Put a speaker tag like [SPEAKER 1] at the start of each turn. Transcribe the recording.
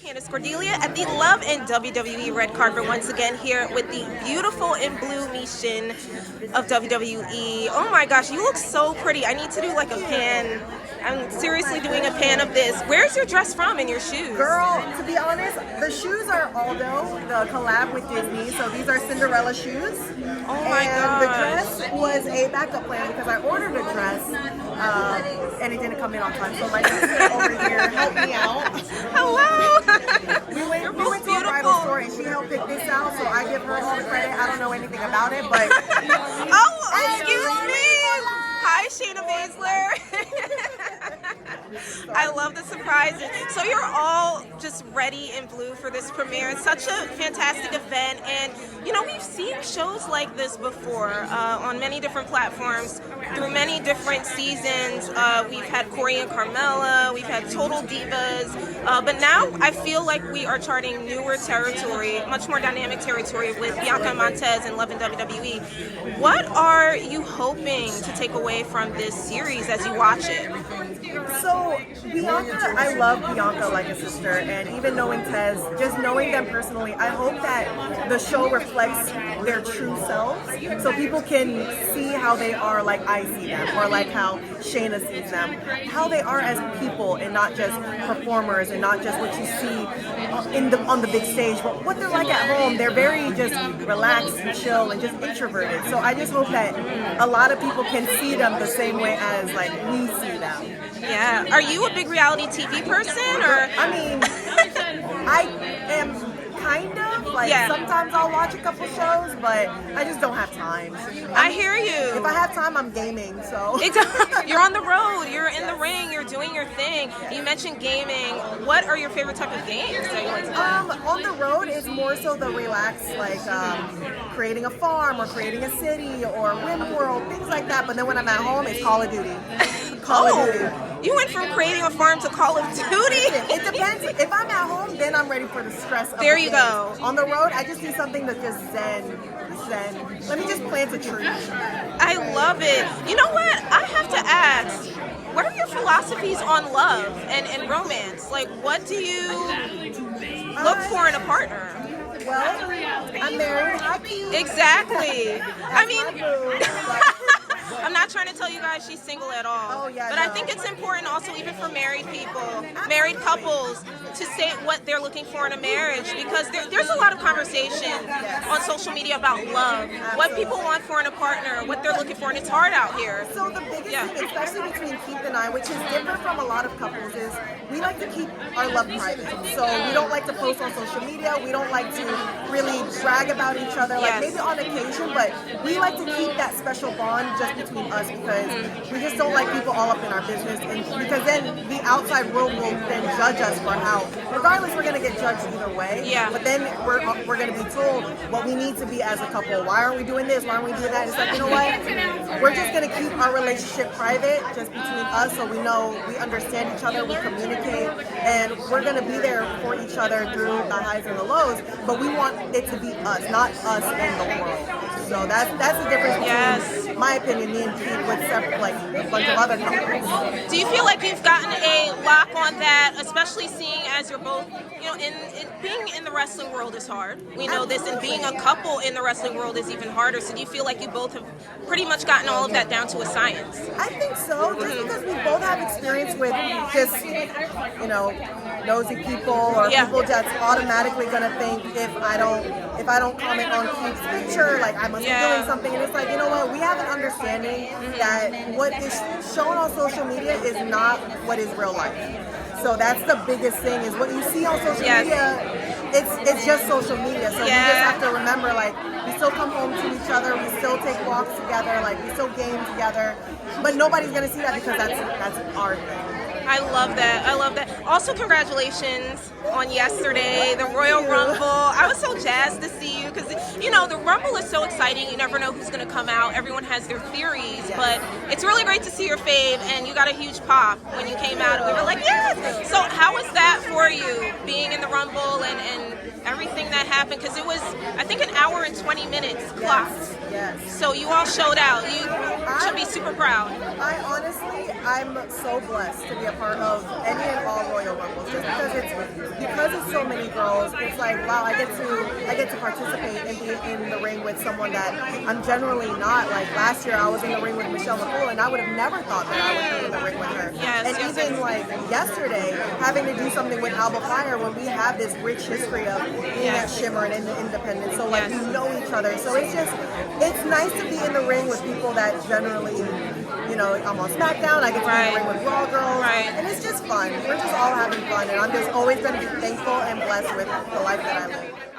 [SPEAKER 1] Candice Cordelia at the Love and WWE red carpet once again here with the beautiful and blue Michin of WWE. Oh my gosh, you look so pretty. I need to do like a pan. I'm seriously doing a pan of this. Where's your dress from and your shoes?
[SPEAKER 2] Girl, to be honest, the shoes are Aldo, the collab with Disney. So these are Cinderella shoes.
[SPEAKER 1] Oh my
[SPEAKER 2] and the
[SPEAKER 1] gosh.
[SPEAKER 2] dress was a backup plan because I ordered a dress and it didn't come in on time. So my sister over here helped me out.
[SPEAKER 1] Hello.
[SPEAKER 2] We went to a bridal store and she helped pick this out, so I give her all the credit. I don't know anything about it, but
[SPEAKER 1] Oh, excuse me. Hi, Shayna Baszler. I love the surprises. So you're all just ready in blue for this premiere. It's such a fantastic event, and you know we've seen shows like this before on many different platforms through many different seasons. We've had Corey and Carmella, we've had Total Divas, but now I feel like we are charting newer territory, much more dynamic territory with Bianca and Montez and Love and WWE. What are you hoping to take away from this series as you watch it?
[SPEAKER 2] So Bianca, I love Bianca like a sister, and even knowing Tez, just knowing them personally, I hope that the show reflects their true selves, so people can see how they are like I see them, or like how Shayna sees them, how they are as people, and not just performers, and not just what you see on the big stage, but what they're like at home. They're very just relaxed and chill and just introverted. So I just hope that a lot of people can see them the same way as like we see them.
[SPEAKER 1] Yeah. Are you a big reality TV person, or?
[SPEAKER 2] I mean, I am kind of like,
[SPEAKER 1] Yeah.
[SPEAKER 2] sometimes I'll watch a couple shows, but I just don't have time.
[SPEAKER 1] I hear you.
[SPEAKER 2] If I have time, I'm gaming. So
[SPEAKER 1] You're on the road, you're in the ring, you're doing your thing. You mentioned gaming. What are your favorite type of games that you like to play?
[SPEAKER 2] on the road is more so the relaxed, like creating a farm or creating a city or Rim World, things like that. But then when I'm at home, it's Call of Duty. Call of Duty.
[SPEAKER 1] You went from creating a farm to Call of Duty?
[SPEAKER 2] It depends. If I'm at home, then I'm ready for the stress of
[SPEAKER 1] There
[SPEAKER 2] the
[SPEAKER 1] you
[SPEAKER 2] game.
[SPEAKER 1] go.
[SPEAKER 2] On the road, I just need something to just zen. Let me just plant a tree.
[SPEAKER 1] I love it. You know what? I have to ask, what are your philosophies on love and romance? Like, what do you look for in a partner?
[SPEAKER 2] Well, I'm married. Happy.
[SPEAKER 1] Exactly. I mean,
[SPEAKER 2] But
[SPEAKER 1] I'm not trying to tell you guys she's single at all.
[SPEAKER 2] Oh, yeah,
[SPEAKER 1] but I
[SPEAKER 2] no.
[SPEAKER 1] think it's important also even for married people, married couples, to say what they're looking for in a marriage, because there's a lot of conversation on social media about love, what people want for in a partner, what they're looking for, and it's hard out here.
[SPEAKER 2] So the biggest thing, especially between Keith and I, which is different from a lot of couples, is we like to keep our love private. So we don't like to post on social media. We don't like to really brag about each other, like maybe on occasion, but we like to keep that special bond just between us, because we just don't like people all up in our business, and because then the outside world will then judge us for how, regardless, we're going to get judged either way.
[SPEAKER 1] Yeah.
[SPEAKER 2] But then we're going to be told what we need to be as a couple. Why aren't we doing this? Why aren't we doing that? It's like, you know what? We're just going to keep our relationship private, just between us, so we know we understand each other, we communicate, and we're going to be there for each other through the highs and the lows, but we want it to be us, not us and the world. So that's the difference between, my opinion, me and Keith with separate, like a bunch of other couples.
[SPEAKER 1] Do you feel like you've gotten a lock on that, especially seeing as you're both, you know, in being in the wrestling world is hard. We know this, and being a couple in the wrestling world is even harder. So do you feel like you both have pretty much gotten all of that down to a science?
[SPEAKER 2] I think so, just because we both have experience with just, you know, nosy people, or people that's automatically gonna think if I don't comment on Keith's picture, like I must be doing something. And it's like, you know what, we have an understanding that what is shown on social media is not what is real life. So that's the biggest thing, is what you see on social media, it's just social media. So we just have to remember, like, we still come home to each other, we still take walks together, like we still game together, but nobody's gonna see that because that's our thing.
[SPEAKER 1] I love that. I love that. Also, congratulations on yesterday, the Royal Rumble. I was so jazzed to see you because, you know, the Rumble is so exciting. You never know who's going to come out. Everyone has their theories, but it's really great to see your fave, and you got a huge pop when you came out. And we were like, yes! So how was that for you, being in the Rumble and everything that happened? Because it was, I think, an hour and 20 minutes clocked.
[SPEAKER 2] Yes.
[SPEAKER 1] So you all showed out. You should be super super proud.
[SPEAKER 2] I'm so blessed to be a part of any and all Royal Rumbles, just because it's so many girls. It's like, wow, I get to participate and be in the ring with someone that I'm generally not. Like last year, I was in the ring with Michelle McCool, and I would have never thought that I would be in the ring with her. Like yesterday, having to do something with Alba Fire when we have this rich history of being at Shimmer and Independence, so like we know each other. So it's nice to be in the ring with people that generally, you know, I'm on SmackDown, I get to be in the ring with Raw girls, and it's just fun. We're just all having fun, and I'm just always going to be thankful and blessed with the life that I live.